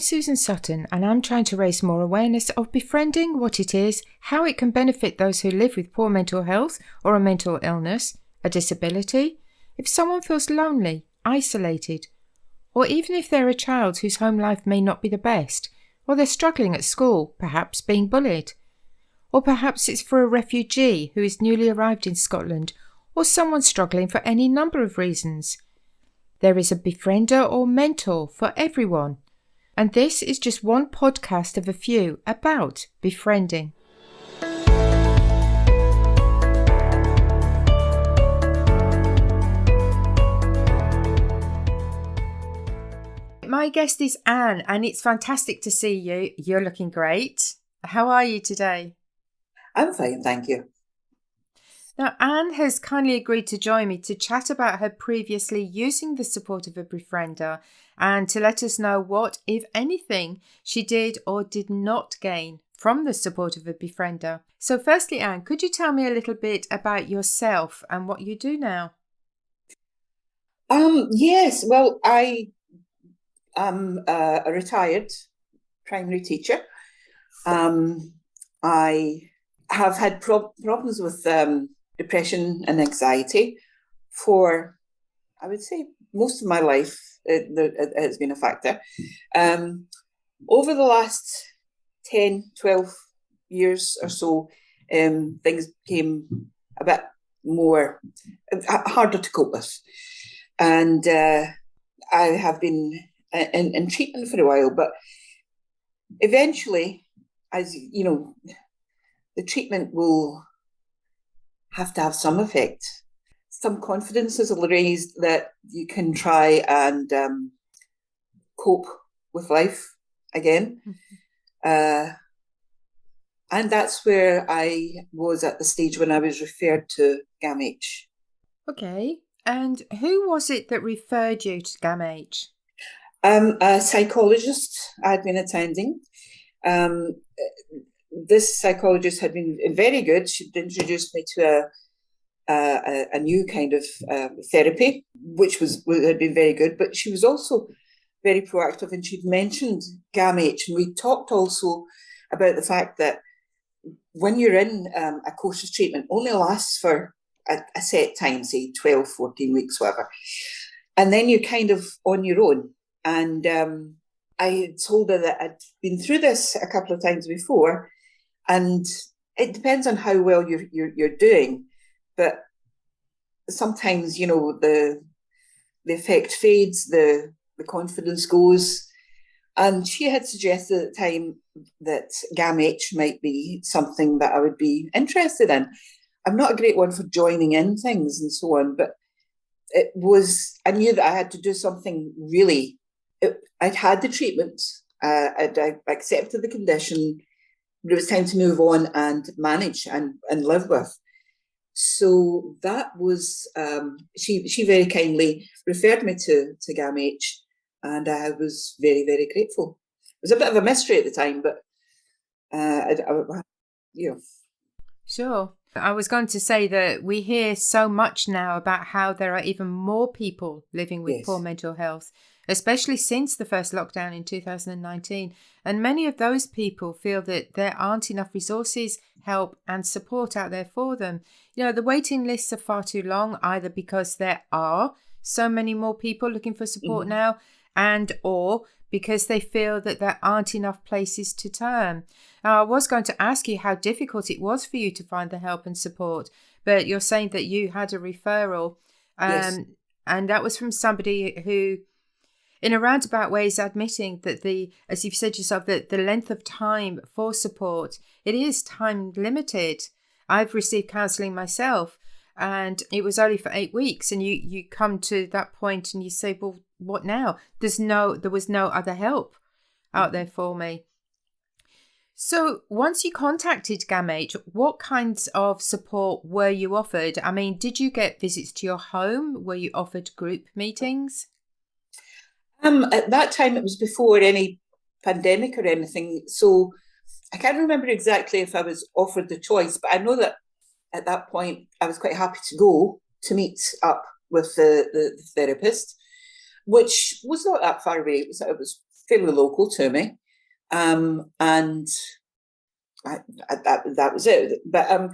Susan Sutton, and I'm trying to raise more awareness of befriending, what it is, how it can benefit those who live with poor mental health or a mental illness, a disability, if someone feels lonely, isolated, or even if they're a child whose home life may not be the best, or they're struggling at school, perhaps being bullied. Or perhaps it's for a refugee who is newly arrived in Scotland, or someone struggling for any number of reasons. There is a befriender or mentor for everyone. And this is just one podcast of a few about befriending. My guest is Anne, and it's fantastic to see you. You're looking great. How are you today? I'm fine, thank you. Now, Anne has kindly agreed to join me to chat about her previously using the support of a befriender and to let us know what, if anything, she did or did not gain from the support of a befriender. So firstly, Anne, could you tell me a little bit about yourself and what you do now? Yes, well, I am a retired primary teacher. I have had problems with depression and anxiety for, I would say, most of my life. It has been a factor. Over the last 10, 12 years or so, things became a bit more harder to cope with. And I have been in treatment for a while, but eventually, as you know, the treatment will have to have some effect. Some confidence is raised that you can try and cope with life again. And that's where I was at the stage when I was referred to GAMH. Okay. And who was it that referred you to GAMH? A psychologist I'd been attending. This psychologist had been very good. She'd introduced me to a new kind of therapy, which had been very good. But she was also very proactive, and she'd mentioned GAMH, and we talked also about the fact that when you're in a course of treatment, only lasts for a set time, say 12, 14 weeks, whatever, and then you're kind of on your own. And I told her that I'd been through this a couple of times before, and it depends on how well you're doing, but sometimes, you know, the effect fades, the confidence goes. And she had suggested at the time that GAMH might be something that I would be interested in. I'm not a great one for joining in things and so on, but I knew that I had to do something really. I'd had the treatment, I'd accepted the condition, but it was time to move on and manage and live with. So that was, she very kindly referred me to GAMH, and I was very, very grateful. It was a bit of a mystery at the time, but, you know. Sure. I was going to say that we hear so much now about how there are even more people living with poor mental health, especially since the first lockdown in 2019. And many of those people feel that there aren't enough resources, help and support out there for them. You know, the waiting lists are far too long, either because there are so many more people looking for support now, and or because they feel that there aren't enough places to turn. Now, I was going to ask you how difficult it was for you to find the help and support, but you're saying that you had a referral, and that was from somebody who, in a roundabout way, is admitting that as you've said yourself, that the length of time for support, it is time limited. I've received counselling myself, and it was only for 8 weeks, and you come to that point and you say, well, what now? There was no other help out there for me. So once you contacted GAMH, what kinds of support were you offered? I mean, did you get visits to your home? Were you offered group meetings? At that time, it was before any pandemic or anything, so I can't remember exactly if I was offered the choice, but I know that at that point I was quite happy to go to meet up with the therapist, which was not that far away. It was fairly local to me. And that was it. But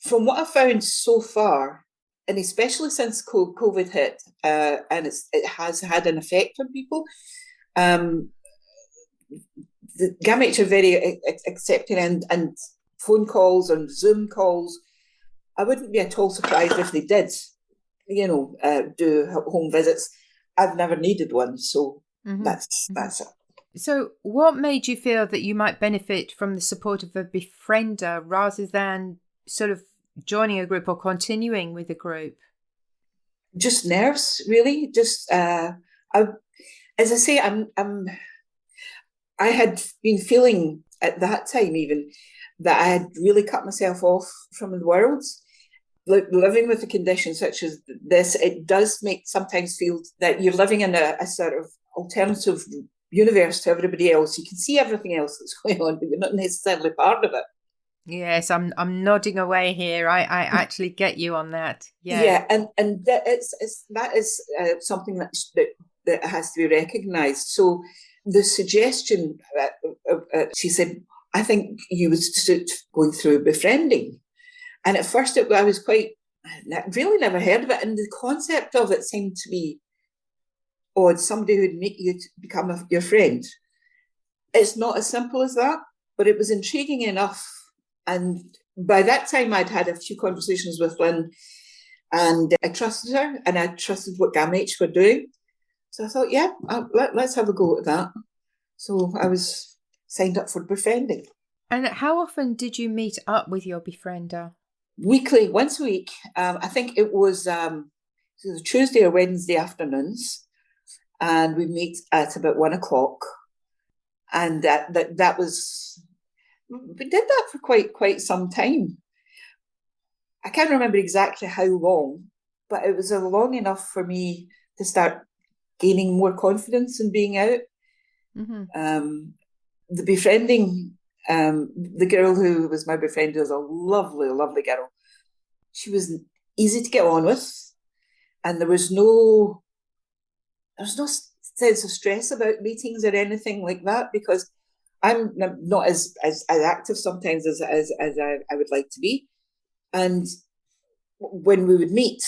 from what I've found so far, and especially since COVID hit, and it has had an effect on people, the GAMH are very accepting, and phone calls and Zoom calls. I wouldn't be at all surprised if they did, do home visits. I've never needed one, so that's it. So what made you feel that you might benefit from the support of a befriender rather than sort of joining a group or continuing with a group? Just nerves, really. Just as I say, I had been feeling at that time even that I had really cut myself off from the world. Living with a condition such as this, it does sometimes feel that you're living in a sort of alternative universe to everybody else. You can see everything else that's going on, but you're not necessarily part of it. Yes, I'm nodding away here. I actually get you on that. Yeah, and that is something that has to be recognised. So the suggestion, she said, I think you would suit going through befriending. And at first I was really never heard of it. And the concept of it seemed to be odd. Somebody who'd make you become your friend. It's not as simple as that, but it was intriguing enough. And by that time I'd had a few conversations with Lynn, and I trusted her, and I trusted what GAMH were doing. So I thought, yeah, let's have a go at that. So I was signed up for befriending. And how often did you meet up with your befriender? Weekly, once a week. I think it was Tuesday or Wednesday afternoons, and we meet at about 1:00. And that was, we did that for quite some time. I can't remember exactly how long, but it was long enough for me to start gaining more confidence in being out. The befriending, the girl who was my befriend was a lovely, lovely girl. She was easy to get on with, and there was no sense of stress about meetings or anything like that, because I'm not as active sometimes as I would like to be. And when we would meet,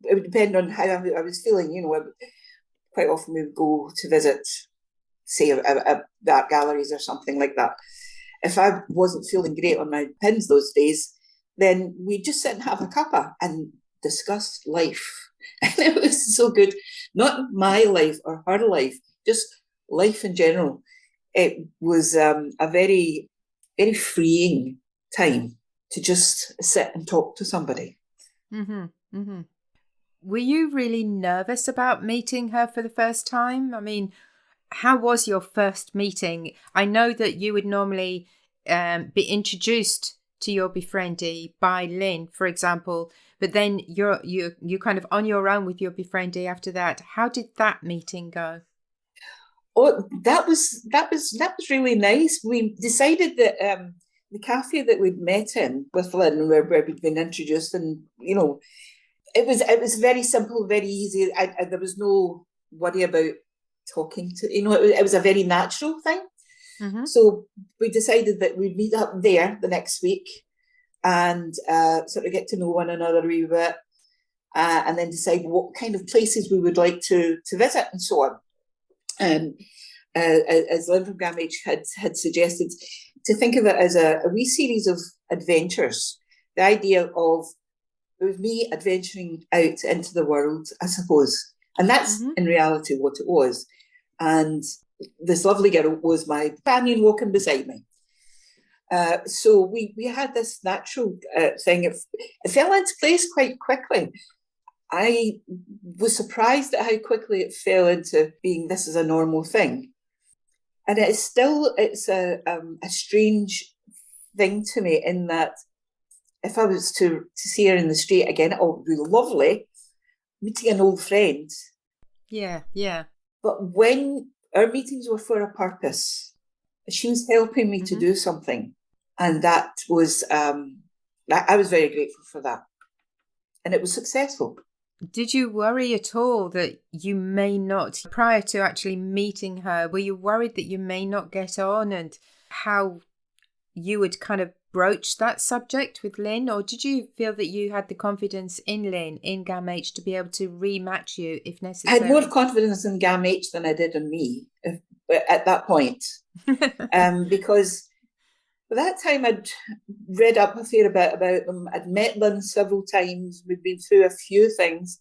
it would depend on how I was feeling. Quite often we would go to visit, say, a art galleries or something like that. If I wasn't feeling great on my pins those days, then we'd just sit and have a cuppa and discuss life. And it was so good. Not my life or her life, just life in general. It was a very, very freeing time to just sit and talk to somebody. Were you really nervous about meeting her for the first time? I mean, how was your first meeting? I know that you would normally be introduced to your befriendee by Lynn, for example, but then you're kind of on your own with your befriendee after that. How did that meeting go? Oh, that was really nice. We decided that the cafe that we'd met in with Lynn, where we'd been introduced, and it was very simple, very easy. There was no worry about talking to, it was a very natural thing. So we decided that we'd meet up there the next week and sort of get to know one another a wee bit, and then decide what kind of places we would like to visit and so on. As Lynn from GAMH had suggested, to think of it as a wee series of adventures. The idea of it was me adventuring out into the world, I suppose. And that's in reality what it was. And this lovely girl was my companion walking beside me. So we had this natural thing. It fell into place quite quickly. I was surprised at how quickly it fell into being this is a normal thing. And it's a strange thing to me, in that if I was to see her in the street again, it would be lovely, meeting an old friend. Yeah. But when our meetings were for a purpose, she was helping me to do something. And that was, I was very grateful for that. And it was successful. Did you worry at all that you may not, prior to actually meeting her, were you worried that you may not get on, and how you would kind of broach that subject with Lynn? Or did you feel that you had the confidence in Lynn, in GAMH, to be able to rematch you if necessary? I had more confidence in GAMH than I did in me at that point. Because by that time I'd read up a fair bit about them. I'd met Lynn several times. We'd been through a few things.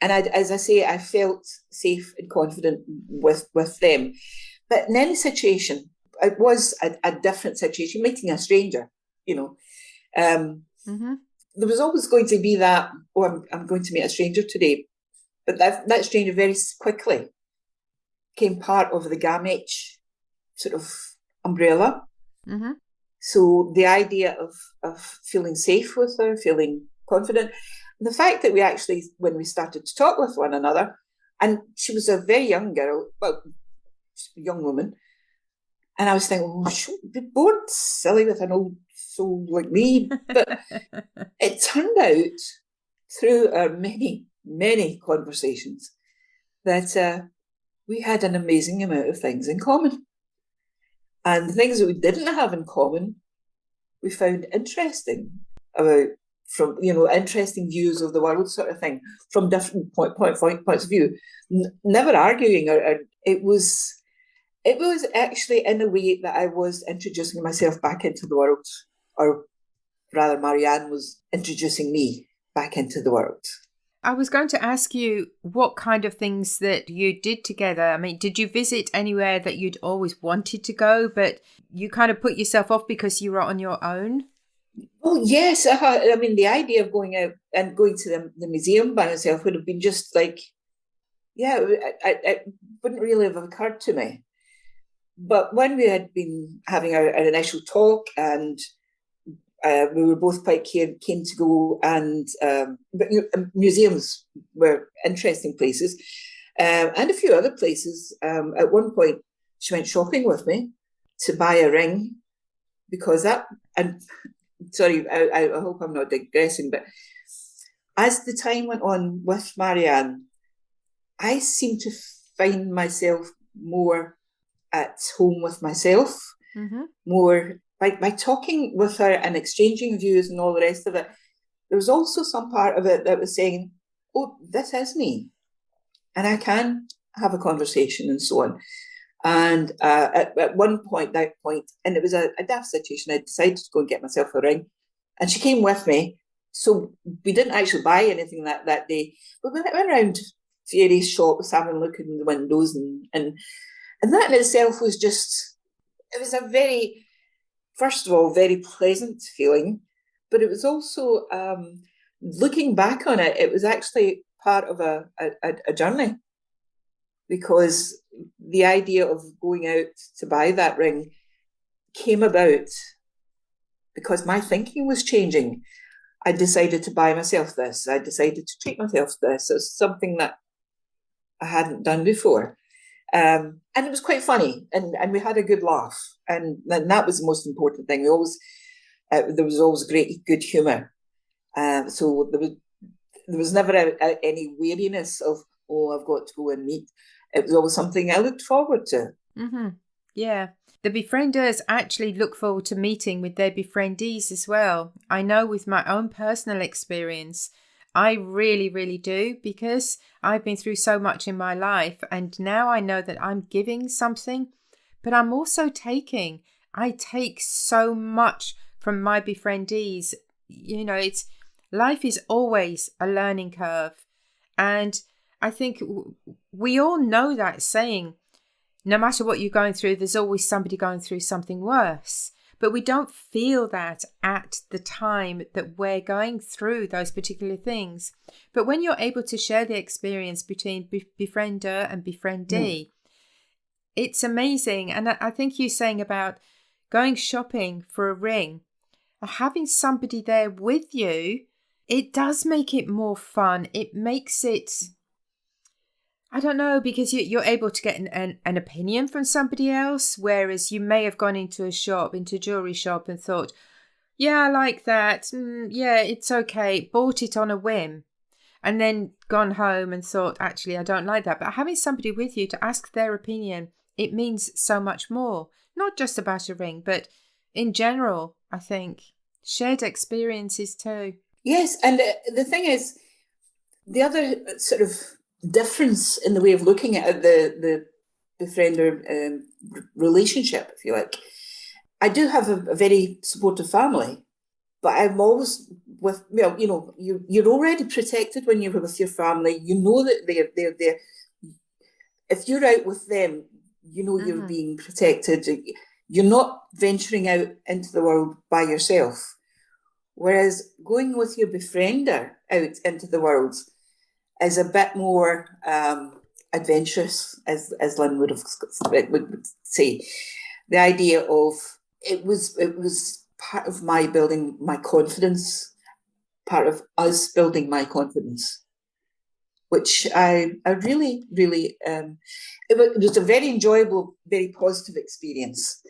And as I say, I felt safe and confident with them. But in any situation, it was a different situation, meeting a stranger, There was always going to be that, I'm going to meet a stranger today. But that stranger very quickly became part of the GAMH sort of umbrella. Mm-hmm. So the idea of feeling safe with her, feeling confident, and the fact that we actually, when we started to talk with one another, and she was a very young girl, well, young woman, and I was thinking, oh, she'll be bored silly with an old soul like me. But it turned out, through our many, many conversations, that we had an amazing amount of things in common. And the things that we didn't have in common, we found interesting from interesting views of the world, sort of thing, from different points of view. Never arguing, or it was actually in a way that I was introducing myself back into the world, or rather, Marianne was introducing me back into the world. I was going to ask you what kind of things that you did together. I mean, did you visit anywhere that you'd always wanted to go, but you kind of put yourself off because you were on your own? Oh, yes. I mean, the idea of going out and going to the museum by myself would have been just like, it wouldn't really have occurred to me. But when we had been having our initial talk, and we were both quite keen to go, and museums were interesting places, and a few other places. At one point, she went shopping with me to buy a ring, because sorry, I hope I'm not digressing, but as the time went on with Marianne, I seemed to find myself more at home with myself, more by talking with her and exchanging views and all the rest of it. There was also some part of it that was saying, oh, this is me, and I can have a conversation and so on. And at one point, and it was a daft situation, I decided to go and get myself a ring, and she came with me. So we didn't actually buy anything that day, but we went around various shops, having a look in the windows, and that in itself was it was a very, first of all, very pleasant feeling, but it was also, looking back on it, it was actually part of a journey, because the idea of going out to buy that ring came about because my thinking was changing. I decided to buy myself this. I decided to treat myself this. It's something that I hadn't done before. And it was quite funny, and we had a good laugh, and that was the most important thing. There was always great good humour, so there was never any weariness of, oh, I've got to go and meet. It was always something I looked forward to. Mm-hmm. Yeah. The befrienders actually look forward to meeting with their befriendees as well. I know with my own personal experience, I really, really do, because I've been through so much in my life, and now I know that I'm giving something, but I'm also taking. I take so much from my befriendees. Life is always a learning curve. And I think we all know that saying, no matter what you're going through, there's always somebody going through something worse. But we don't feel that at the time that we're going through those particular things. But when you're able to share the experience between befriender and befriendee, it's amazing. And I think you saying about going shopping for a ring, having somebody there with you, it does make it more fun. It makes it, I don't know, because you're able to get an opinion from somebody else, whereas you may have gone into a jewellery shop and thought, yeah, I like that. Yeah, it's okay. Bought it on a whim. and then gone home and thought, actually, I don't like that. But having somebody with you to ask their opinion, it means so much more. Not just about a ring, but in general, I think. Shared experiences too. Yes, and the thing is, the other sort of difference in the way of looking at the befriender relationship, if you like, I do have a very supportive family, but I'm always with, well, you know, you're already protected when you're with your family. You know that they're there. If you're out with them, you know you're being protected. You're not venturing out into the world by yourself. Whereas going with your befriender out into the world is a bit more adventurous, as Lynn would say. The idea of it was part of my building my confidence, part of us building my confidence, which I really, really, it was a very enjoyable, very positive experience.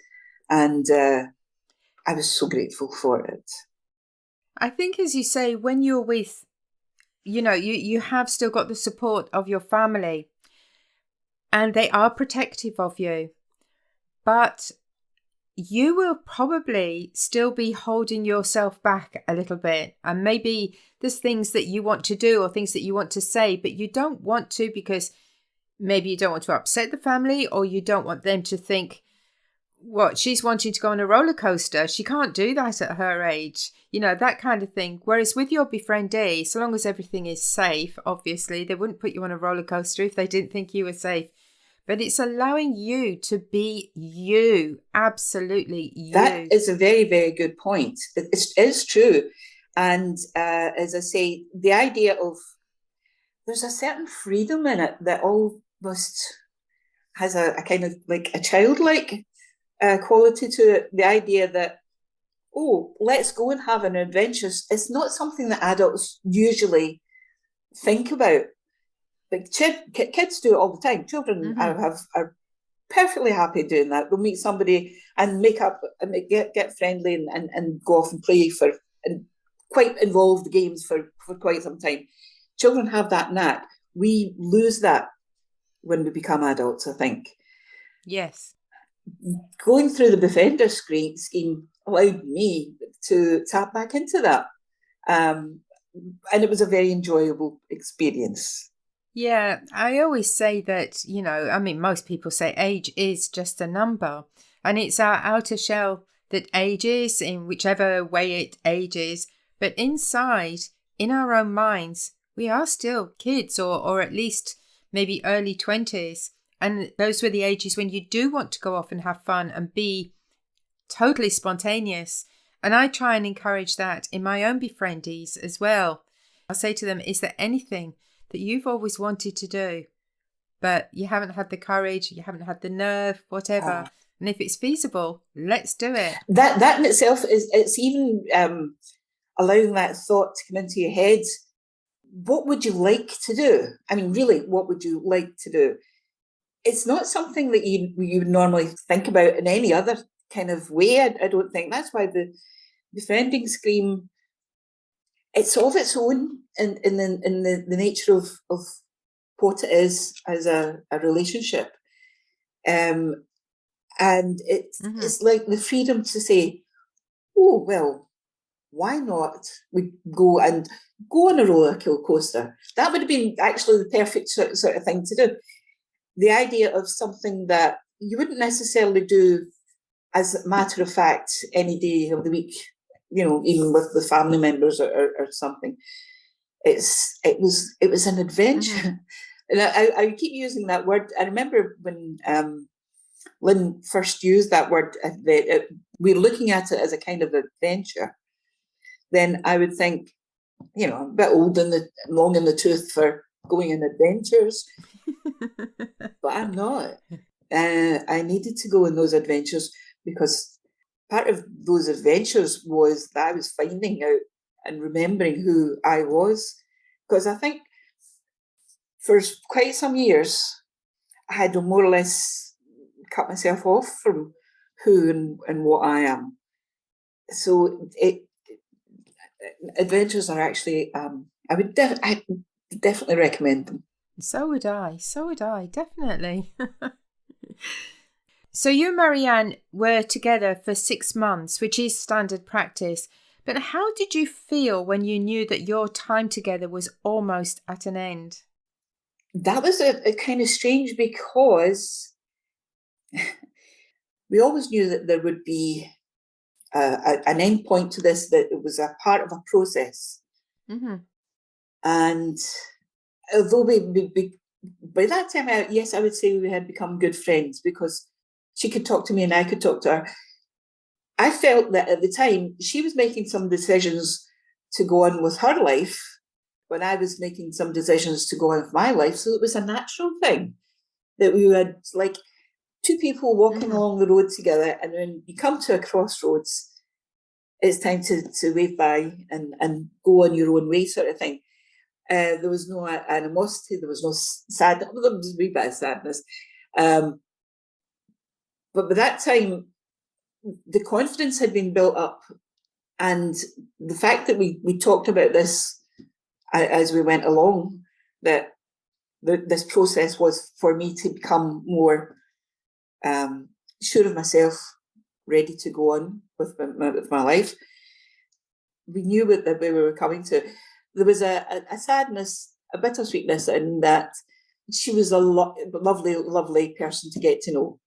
And I was so grateful for it. I think, as you say, when you're with, you have still got the support of your family and they are protective of you, but you will probably still be holding yourself back a little bit. And maybe there's things that you want to do or things that you want to say, but you don't want to because maybe you don't want to upset the family, or you don't want them to think, what, she's wanting to go on a roller coaster. She can't do that at her age, that kind of thing. Whereas with your befriendee, so long as everything is safe, obviously, they wouldn't put you on a roller coaster if they didn't think you were safe. But it's allowing you to be you, absolutely you. That is a very, very good point. It is true. And as I say, the idea of there's a certain freedom in it that almost has a kind of like a childlike quality to it. The idea that, oh, let's go and have an adventure. It's not something that adults usually think about. Like kids do it all the time. Children are perfectly happy doing that. They'll meet somebody and make up and get friendly and go off and play and quite involved games for quite some time. Children have that knack. We lose that when we become adults, I think. Yes. Going through the befriender scheme allowed me to tap back into that. And it was a very enjoyable experience. Yeah, I always say that, most people say age is just a number, and it's our outer shell that ages in whichever way it ages. But inside, in our own minds, we are still kids or at least maybe early 20s. And those were the ages when you do want to go off and have fun and be totally spontaneous. And I try and encourage that in my own befriendees as well. I'll say to them, is there anything that you've always wanted to do, but you haven't had the courage, you haven't had the nerve, whatever? And if it's feasible, let's do it. That in itself it's even allowing that thought to come into your head. What would you like to do? I mean, really, what would you like to do? It's not something that you would normally think about in any other kind of way. I don't think. That's why the befriending scheme, it's of its own in the nature of what it is as a relationship. And it's like the freedom to say, oh, well, why not we go on a roller coaster? That would have been actually the perfect sort of thing to do. The idea of something that you wouldn't necessarily do as a matter of fact any day of the week, even with the family members or something. It was an adventure. And I keep using that word. I remember when Lynn first used that word, we're looking at it as a kind of adventure. Then I would think, I'm a bit old and long in the tooth for going on adventures. But I'm not. I needed to go on those adventures because part of those adventures was that I was finding out and remembering who I was. Because I think for quite some years, I had more or less cut myself off from who and what I am. So adventures are actually, definitely recommend them. So would I, definitely. So you and Marianne were together for 6 months, which is standard practice. But how did you feel when you knew that your time together was almost at an end? That was a kind of strange, because we always knew that there would be an end point to this, that it was a part of a process. Mm-hmm. And although we by that time, yes, I would say we had become good friends, because she could talk to me and I could talk to her. I felt that at the time she was making some decisions to go on with her life when I was making some decisions to go on with my life. So it was a natural thing that we had, like, two people walking along the road together, and when you come to a crossroads, it's time to wave bye and go on your own way, sort of thing. There was no animosity, there was no sadness, there was a wee bit of sadness. But by that time, the confidence had been built up, and the fact that we talked about this as we went along, that this process was for me to become more sure of myself, ready to go on with my life. We knew that we were coming to. There was a sadness, a bittersweetness in that she was a lovely, lovely person to get to know.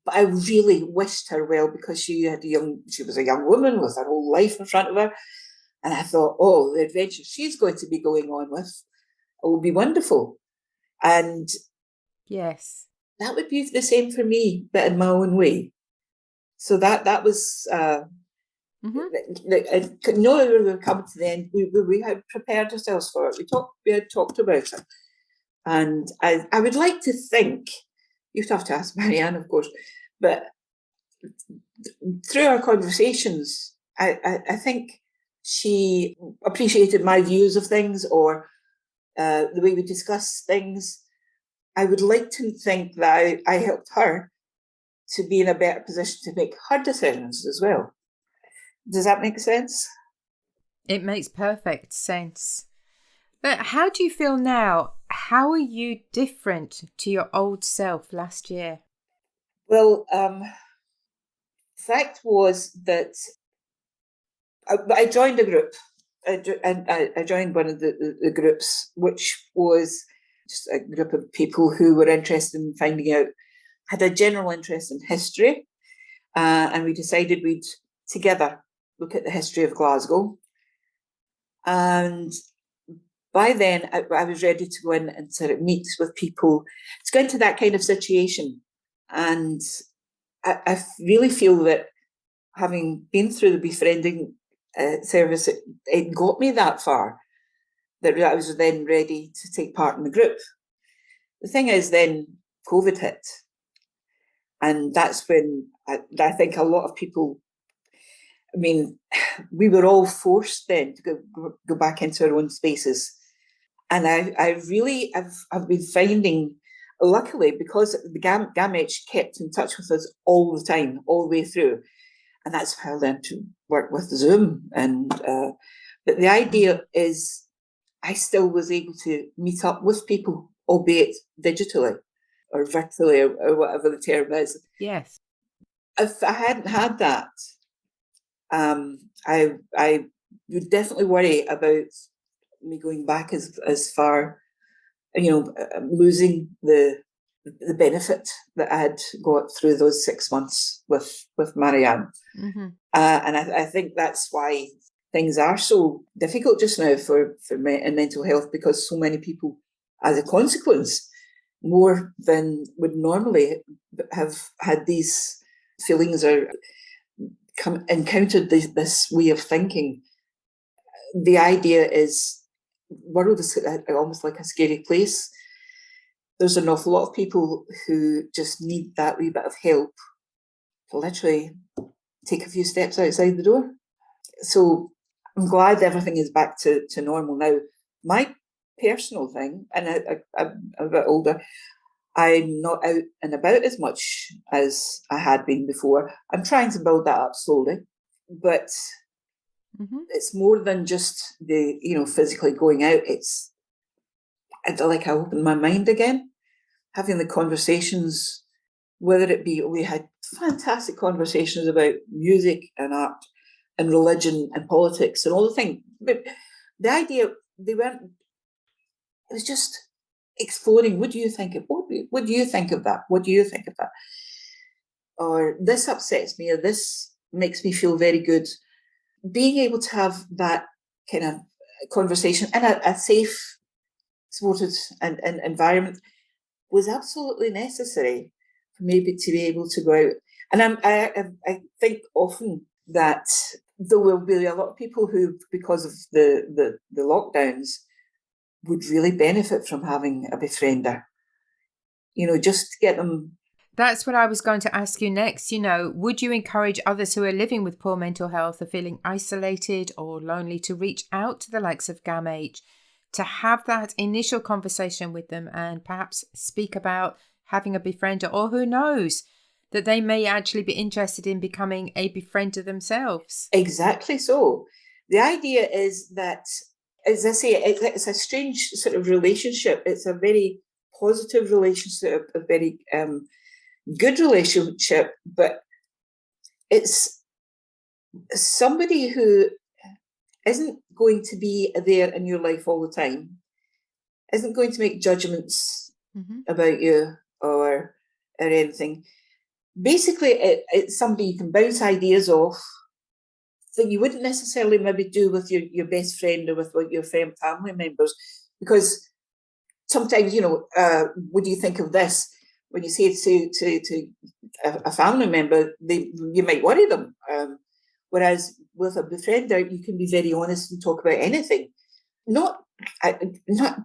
But I really wished her well, because she was a young woman with her whole life in front of her. And I thought, oh, the adventure she's going to be going on with will be wonderful. And yes, that would be the same for me, but in my own way. So that was no, we were coming to the end. We had prepared ourselves for it. We had talked about it. And I would like to think, you'd have to ask Marianne, of course, but through our conversations, I think she appreciated my views of things, or the way we discuss things. I would like to think that I helped her to be in a better position to make her decisions as well. Does that make sense? It makes perfect sense. But how do you feel now? How are you different to your old self last year? Well, fact was that I joined a group, and I joined one of the groups, which was just a group of people who were interested in finding out, had a general interest in history, and we decided we'd together look at the history of Glasgow. And by then, I was ready to go in and sort of meet with people, to go into that kind of situation. And I really feel that, having been through the befriending service, it got me that far, that I was then ready to take part in the group. The thing is, then COVID hit. And that's when I think a lot of people, I mean, we were all forced then to go back into our own spaces. And I really have been finding, luckily, because the GAMH kept in touch with us all the time, all the way through. And that's how I learned to work with Zoom. And but the idea is, I still was able to meet up with people, albeit digitally or virtually, or whatever the term is. Yes. If I hadn't had that, I would definitely worry about me going back as far, losing the benefit that I had got through those 6 months with Marianne. Mm-hmm. And I think that's why things are so difficult just now for mental health, because so many people, as a consequence, more than would normally have had these feelings, or encountered this way of thinking. The idea is, world is almost like a scary place. There's an awful lot of people who just need that wee bit of help to literally take a few steps outside the door. So I'm glad everything is back to normal now. My personal thing, and I'm a bit older, I'm not out and about as much as I had been before. I'm trying to build that up slowly, but it's more than just the physically going out. It's like I opened my mind again, having the conversations, whether it be, we had fantastic conversations about music and art and religion and politics and all the things. But the idea, it was just exploring, what do you think of that? What do you think of that? Or this upsets me, or this makes me feel very good. Being able to have that kind of conversation in a safe, supported and environment was absolutely necessary for me to be able to go out. And I think often that there will be a lot of people who, because of the lockdowns, would really benefit from having a befriender. Just to get them. That's what I was going to ask you next. Would you encourage others who are living with poor mental health or feeling isolated or lonely to reach out to the likes of GAMH, to have that initial conversation with them and perhaps speak about having a befriender, or who knows, that they may actually be interested in becoming a befriender themselves? Exactly so. The idea is that, as I say, it's a strange sort of relationship. It's a very positive relationship, a very good relationship, but it's somebody who isn't going to be there in your life all the time, isn't going to make judgments about you or anything. Basically, it's somebody you can bounce ideas off that you wouldn't necessarily maybe do with your best friend or with your family members, because sometimes, what do you think of this? When you say it to a family member, you might worry them. Whereas with a befriender, you can be very honest and talk about anything. Not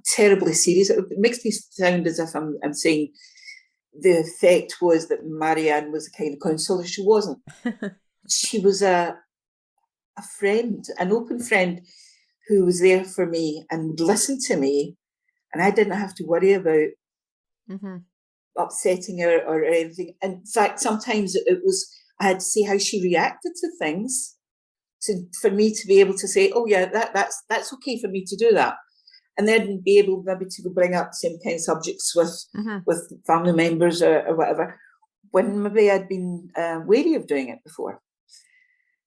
terribly serious. It makes me sound as if I'm saying the effect was that Marianne was a kind of counsellor. She wasn't. She was a friend, an open friend who was there for me and would listen to me, and I didn't have to worry about upsetting her or anything. In fact, sometimes I had to see how she reacted to things, for me to be able to say, oh yeah, that's okay for me to do that, and then be able maybe to bring up the same kind of subjects with family members or whatever, when maybe I'd been wary of doing it before.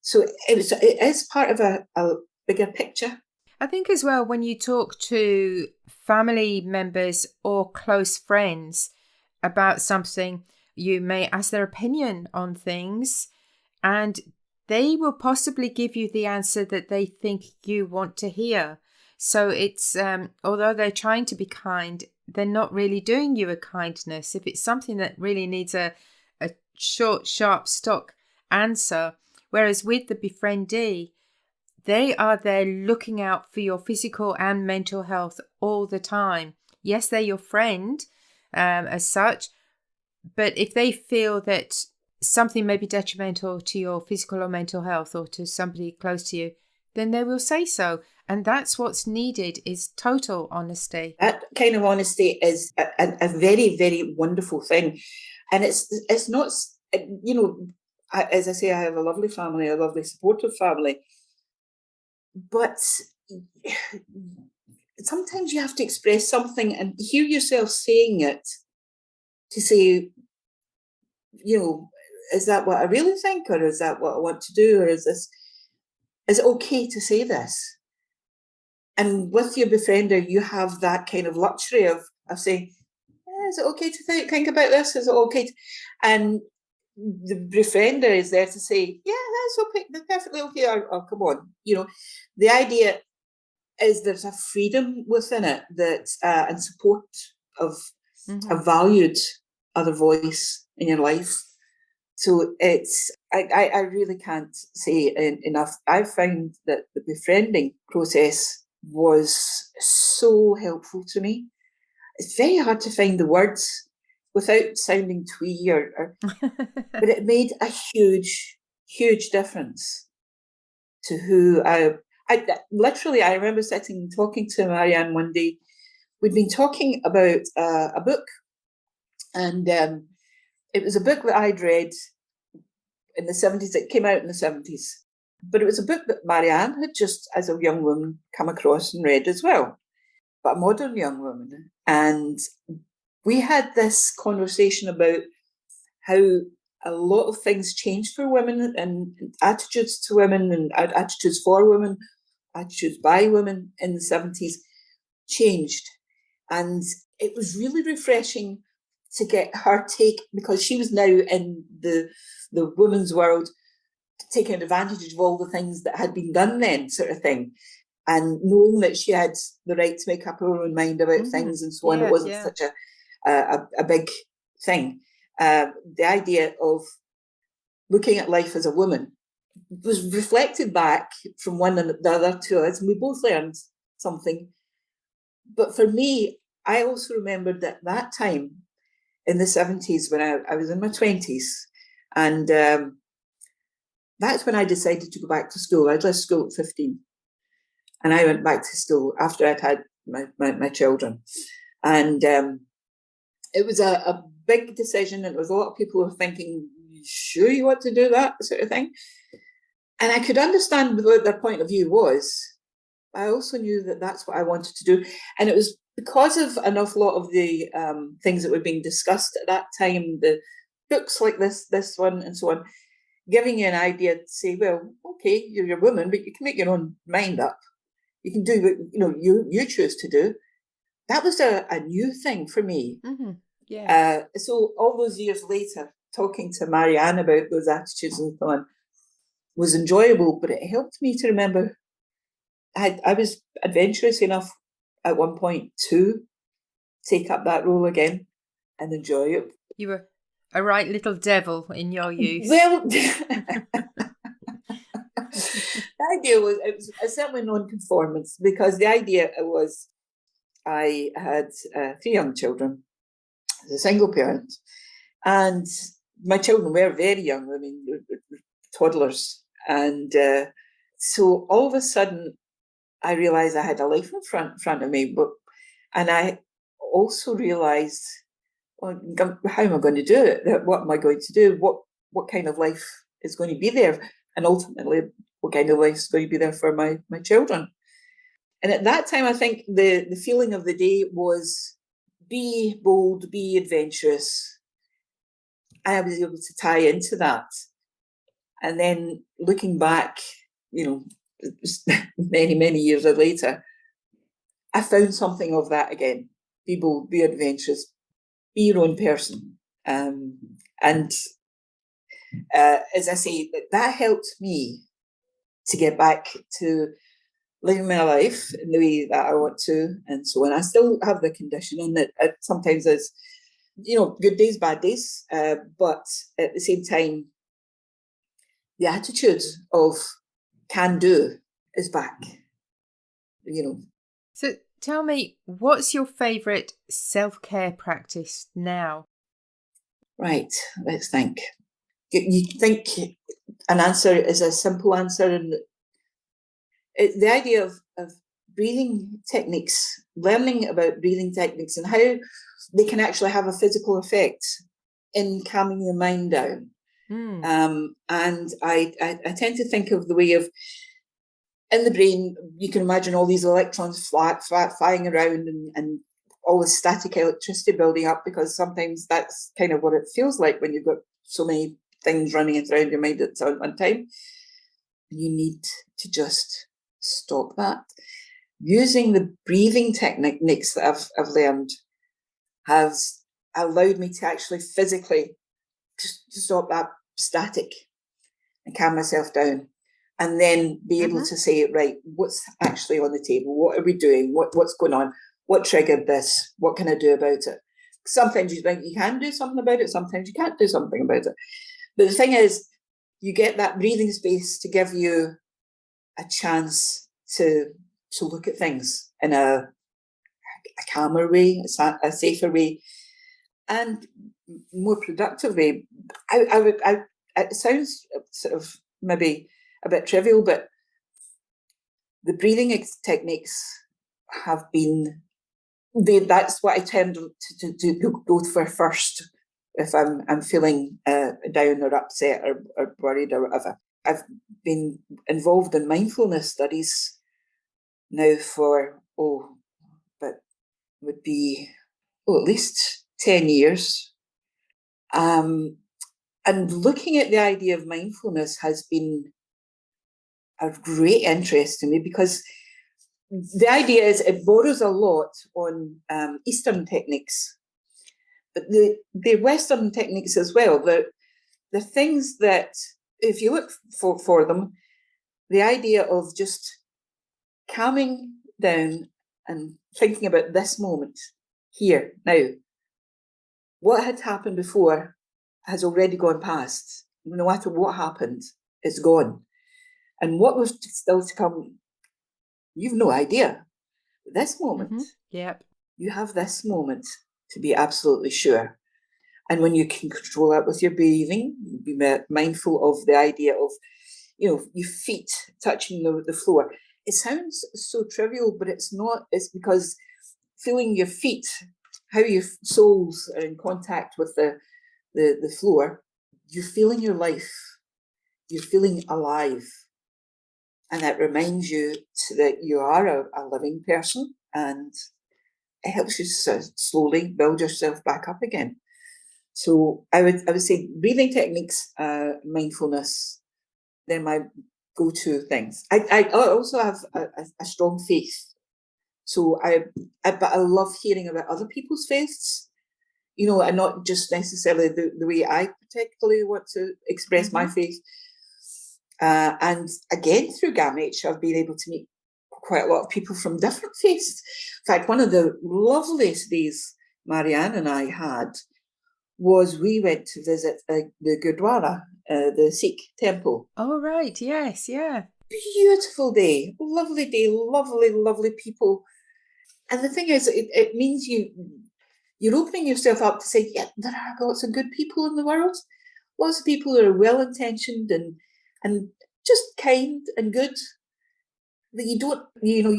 So it is part of a bigger picture. I think as well, when you talk to family members or close friends about something, you may ask their opinion on things, and they will possibly give you the answer that they think you want to hear. So it's, although they're trying to be kind, they're not really doing you a kindness. If it's something that really needs a short, sharp, stock answer, whereas with the befriendee, they are there looking out for your physical and mental health all the time. Yes, they're your friend as such, but if they feel that something may be detrimental to your physical or mental health or to somebody close to you, then they will say so. And that's what's needed, is total honesty. That kind of honesty is a very, very wonderful thing. And it's not, as I say, I have a lovely family, a lovely supportive family. But sometimes you have to express something and hear yourself saying it to say, is that what I really think, or is that what I want to do, or is it okay to say this? And with your befriender, you have that kind of luxury of saying, is it okay to think about this? Is it okay? And the befriender is there to say, yeah, that's okay, that's perfectly okay, or come on. The idea is there's a freedom within it that and support of a valued other voice in your life. So it's, I really can't say enough. I found that the befriending process was so helpful to me. It's very hard to find the words without sounding twee but it made a huge, huge difference to who I remember sitting and talking to Marianne one day. We'd been talking about a book, and it was a book that I'd read in the 70s. It came out in the 70s. But it was a book that Marianne had just, as a young woman, come across and read as well. but a modern young woman. And we had this conversation about how a lot of things changed for women, and attitudes to women, and attitudes for women, attitudes by women in the 70s changed. And it was really refreshing to get her take, because she was now in the women's world, taking advantage of all the things that had been done then, sort of thing. And knowing that she had the right to make up her own mind about things and so on, it wasn't such a big thing. The idea of looking at life as a woman was reflected back from one and the other to us, and we both learned something. But for me, I also remembered that time in the 70s when I was in my 20s, and that's when I decided to go back to school. I'd left school at 15, and I went back to school after I'd had my children. And it was a big decision, and it was a lot of people were thinking, you sure you want to do that, sort of thing? And I could understand what their point of view was. I also knew that that's what I wanted to do. And it was because of an awful lot of the things that were being discussed at that time, the books like this one and so on, giving you an idea to say, well, okay, you're a woman, but you can make your own mind up. You can do what you choose to do. That was a new thing for me. Mm-hmm. Yeah. So all those years later, talking to Marianne about those attitudes and so on was enjoyable, but it helped me to remember I was adventurous enough at one point to take up that role again and enjoy it. You were a right little devil in your youth. Well, the idea was, it was certainly non-conformance, because the idea was I had 3 young children as a single parent, and my children were very young. I mean, toddlers. And so all of a sudden, I realised I had a life in front of me, and I also realised, well, how am I going to do it? What am I going to do? What kind of life is going to be there? And ultimately, what kind of life is going to be there for my children? And at that time, I think the feeling of the day was be bold, be adventurous. I was able to tie into that. And then looking back, many, many years later, I found something of that again. Be bold, be adventurous, be your own person. And as I say, that helped me to get back to living my life in the way that I want to, and so on. I still have the condition, and it sometimes is, good days, bad days, but at the same time, the attitude of can do is back. So tell me, what's your favourite self-care practice now? Right, let's think. You think an answer is a simple answer, and the idea of breathing techniques, learning about breathing techniques and how they can actually have a physical effect in calming your mind down. And I tend to think of the way of, in the brain, you can imagine all these electrons flying around and all this static electricity building up, because sometimes that's kind of what it feels like when you've got so many things running around your mind at one time. You need to just stop that. Using the breathing techniques that I've learned has allowed me to actually physically just stop that static and calm myself down, and then be able to say, right, what's actually on the table? What are we doing? What's going on? What triggered this? What can I do about it? Sometimes you think you can do something about it. Sometimes you can't do something about it. But the thing is, you get that breathing space to give you a chance to look at things in a calmer way, a safer way, and more productive way. It sounds sort of maybe a bit trivial, but the breathing techniques have been, that's what I tend to go for first if I'm feeling down or upset or worried or whatever. I've been involved in mindfulness studies now for about be, at least 10 years. And looking at the idea of mindfulness has been a great interest to me, because the idea is it borrows a lot on Eastern techniques, but the Western techniques as well. The things that, if you look for them, the idea of just calming down and thinking about this moment, here, now. What had happened before has already gone past. No matter what happened, it's gone. And what was still to come, you've no idea. This moment, Yep. You have this moment to be absolutely sure. And when you can control that with your breathing, be mindful of the idea of, your feet touching the floor. It sounds so trivial, but it's not. It's because feeling your feet, how your soles are in contact with the floor, you're feeling your life. You're feeling alive. And that reminds you that you are a living person, and it helps you slowly build yourself back up again. So I would say breathing techniques, mindfulness, they're my go-to things. I also have a strong faith. So but I love hearing about other people's faiths, and not just necessarily the way I particularly want to express my faith. And again, through GAMH, I've been able to meet quite a lot of people from different faiths. In fact, one of the loveliest days Marianne and I had was we went to visit the Gurdwara, the Sikh temple. Oh, right. Yes, yeah. Beautiful day, lovely, lovely people. And the thing is, it means you're opening yourself up to say, yeah, there are lots of good people in the world. Lots of people who are well-intentioned and just kind and good. That you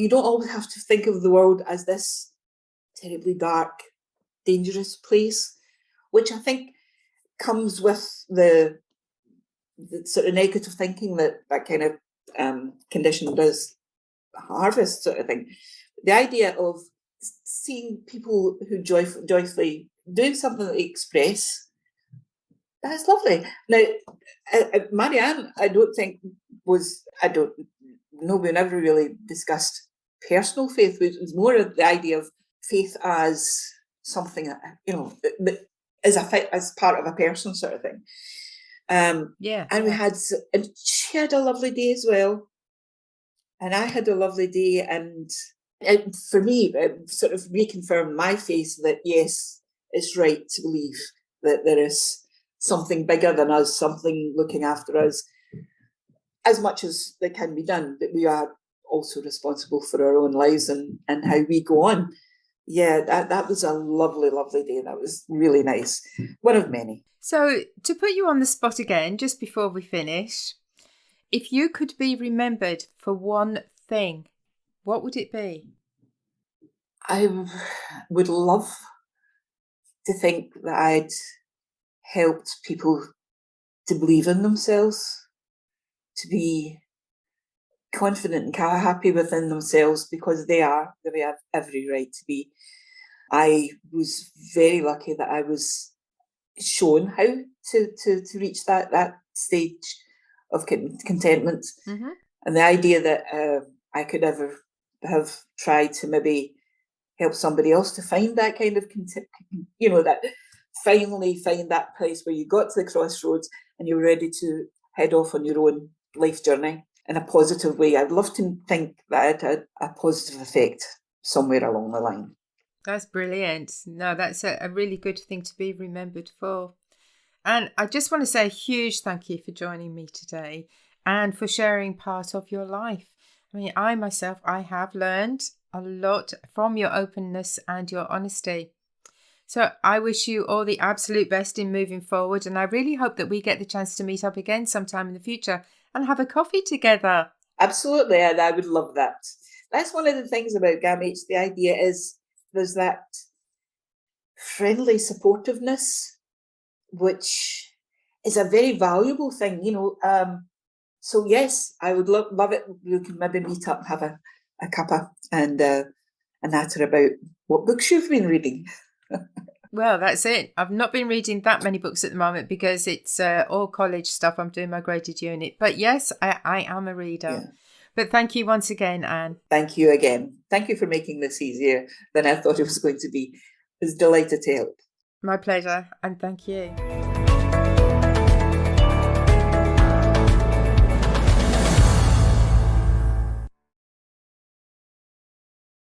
don't always have to think of the world as this terribly dark, dangerous place, which I think comes with the sort of negative thinking that kind of condition does harvest, sort of thing. The idea of seeing people who joyfully doing something that they express, that's lovely. Now, Marianne, I don't know, we never really discussed personal faith. It was more of the idea of faith as something, as part of a person, sort of thing. And she had a lovely day as well. And I had a lovely day, and for me, it sort of reconfirmed my faith that yes, it's right to believe that there is something bigger than us, something looking after us, as much as that can be done, but we are also responsible for our own lives and how we go on. Yeah, that was a lovely, lovely day. That was really nice. One of many. So to put you on the spot again, just before we finish, if you could be remembered for one thing, what would it be? I would love to think that I'd helped people to believe in themselves, to be confident and happy within themselves, because they have every right to be. I was very lucky that I was shown how to reach that stage of contentment. And the idea that I could ever have tried to maybe help somebody else to find that kind of that finally find that place where you got to the crossroads and you're ready to head off on your own life journey in a positive way. I'd love to think that it had a positive effect somewhere along the line. That's brilliant. No, that's a really good thing to be remembered for. And I just want to say a huge thank you for joining me today and for sharing part of your life. I mean, I have learned a lot from your openness and your honesty. So I wish you all the absolute best in moving forward. And I really hope that we get the chance to meet up again sometime in the future and have a coffee together. Absolutely. And I would love that. That's one of the things about GAMH. The idea is there's that friendly supportiveness, which is a very valuable thing, So yes, I would love it. We can maybe meet up and have a cuppa and natter about what books you've been reading. Well, that's it. I've not been reading that many books at the moment because it's all college stuff. I'm doing my graded unit. But yes, I am a reader. Yeah. But thank you once again, Anne. Thank you again. Thank you for making this easier than I thought it was going to be. I was delighted to help. My pleasure, and thank you.